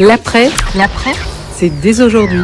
L'après, c'est dès aujourd'hui.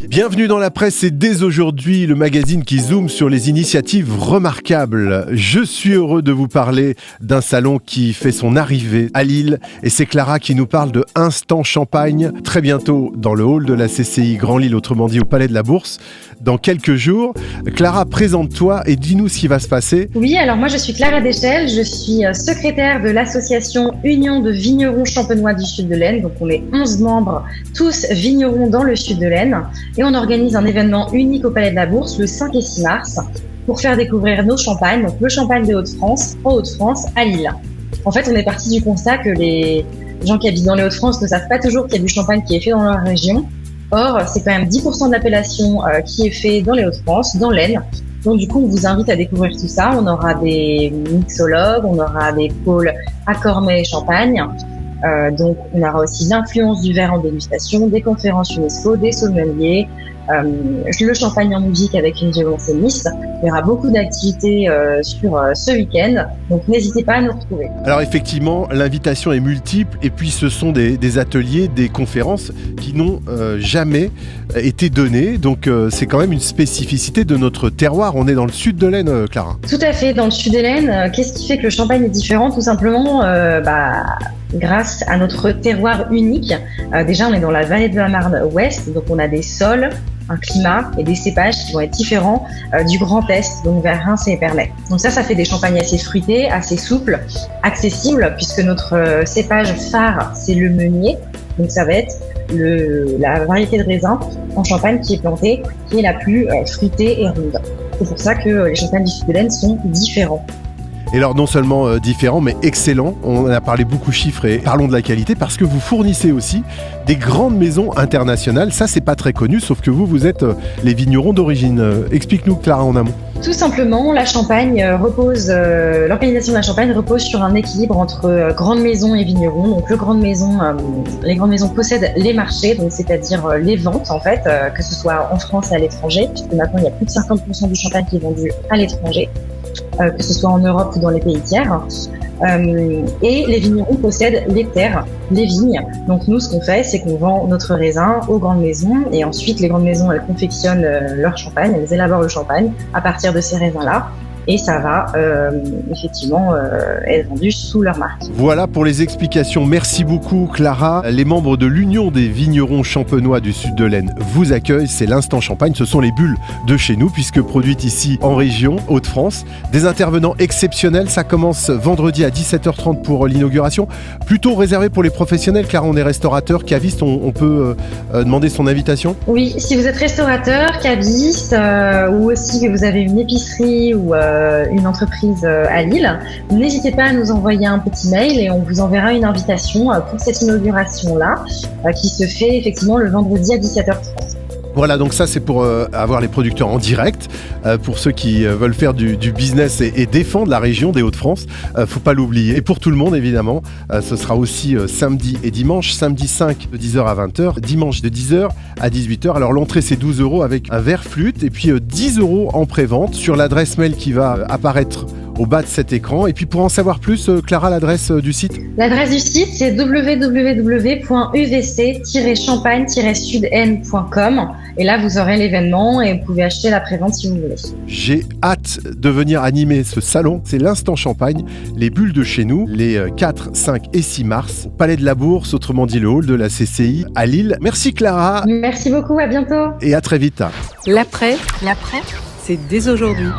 Bienvenue dans la presse, c'est dès aujourd'hui le magazine qui zoome sur les initiatives remarquables. Je suis heureux de vous parler d'un salon qui fait son arrivée à Lille et c'est Clara qui nous parle de Instant Champagne, très bientôt dans le hall de la CCI Grand Lille, autrement dit au Palais de la Bourse, dans quelques jours. Clara, présente-toi et dis-nous ce qui va se passer. Oui, alors moi je suis Clara Deschelles, je suis secrétaire de l'association Union de vignerons champenois du sud de l'Aisne, donc on est 11 membres, tous vignerons dans le sud de l'Aisne. Et on organise un événement unique au Palais de la Bourse le 5 et 6 mars pour faire découvrir nos champagnes, donc le champagne des Hauts-de-France, en Hauts-de-France, à Lille. En fait, on est parti du constat que les gens qui habitent dans les Hauts-de-France ne savent pas toujours qu'il y a du champagne qui est fait dans leur région. Or, c'est quand même 10% de l'appellation qui est fait dans les Hauts-de-France, dans l'Aisne. Donc du coup, on vous invite à découvrir tout ça. On aura des mixologues, on aura des pôles à Cormet et Champagne. Donc on aura aussi l'influence du verre en dégustation, des conférences UNESCO, des sommeliers, le champagne en musique avec une violoncelliste. Il y aura beaucoup d'activités sur ce week-end, donc n'hésitez pas à nous retrouver. Alors effectivement, l'invitation est multiple et puis ce sont des ateliers, des conférences qui n'ont jamais été données. Donc c'est quand même une spécificité de notre terroir. On est dans le sud de l'Aisne, Clara. Tout à fait, dans le sud de l'Aisne. Qu'est-ce qui fait que le champagne est différent? Tout simplement grâce à notre terroir unique. Déjà, on est dans la vallée de la Marne ouest, donc on a des sols, un climat et des cépages qui vont être différents du Grand Est, donc vers Reims et Épernay. Donc ça fait des champagnes assez fruités, assez souples, accessibles, puisque notre cépage phare, c'est le meunier. Donc ça va être la variété de raisin en Champagne qui est plantée, qui est la plus fruitée et ronde. C'est pour ça que les champagnes du sud de l'Aisne sont différents. Et alors non seulement différents, mais excellents. On a parlé beaucoup chiffres et parlons de la qualité parce que vous fournissez aussi des grandes maisons internationales. Ça, c'est pas très connu, sauf que vous êtes les vignerons d'origine. Explique-nous, Clara, en amont. Tout simplement, la Champagne l'organisation de la Champagne repose sur un équilibre entre grandes maisons et vignerons. Donc les grandes maisons possèdent les marchés, donc c'est-à-dire les ventes en fait, que ce soit en France et à l'étranger, puisque maintenant il y a plus de 50% du champagne qui est vendu à l'étranger. Que ce soit en Europe ou dans les pays tiers. Et les vignerons possèdent les terres, les vignes. Donc nous, ce qu'on fait, c'est qu'on vend notre raisin aux grandes maisons et ensuite les grandes maisons, elles confectionnent leur champagne, elles élaborent le champagne à partir de ces raisins-là. Et ça va effectivement être vendu sous leur marque. Voilà pour les explications. Merci beaucoup, Clara. Les membres de l'Union des vignerons champenois du sud de l'Aisne vous accueillent. C'est l'Instant Champagne. Ce sont les bulles de chez nous, puisque produites ici en région Hauts-de-France. Des intervenants exceptionnels. Ça commence vendredi à 17h30 pour l'inauguration. Plutôt réservé pour les professionnels, car on est restaurateur, caviste. On peut demander son invitation? Oui, si vous êtes restaurateur, caviste, ou aussi que vous avez une épicerie ou une entreprise à Lille, n'hésitez pas à nous envoyer un petit mail et on vous enverra une invitation pour cette inauguration-là qui se fait effectivement le vendredi à 17h30. Voilà, donc ça c'est pour avoir les producteurs en direct, pour ceux qui veulent faire du business et défendre la région des Hauts-de-France, faut pas l'oublier. Et pour tout le monde évidemment, ce sera aussi samedi et dimanche, samedi 5 de 10h à 20h, dimanche de 10h à 18h. Alors l'entrée c'est 12 € avec un verre flûte et puis 10 € en pré-vente sur l'adresse mail qui va apparaître au bas de cet écran. Et puis pour en savoir plus, Clara, l'adresse du site? L'adresse du site, c'est www.uvc-champagne-sudaisne.com et là, vous aurez l'événement et vous pouvez acheter la prévente si vous voulez. J'ai hâte de venir animer ce salon. C'est l'Instant Champagne, les bulles de chez nous, les 4, 5 et 6 mars, au Palais de la Bourse, autrement dit le hall de la CCI à Lille. Merci Clara. Merci beaucoup, à bientôt. Et à très vite. L'après, c'est dès aujourd'hui.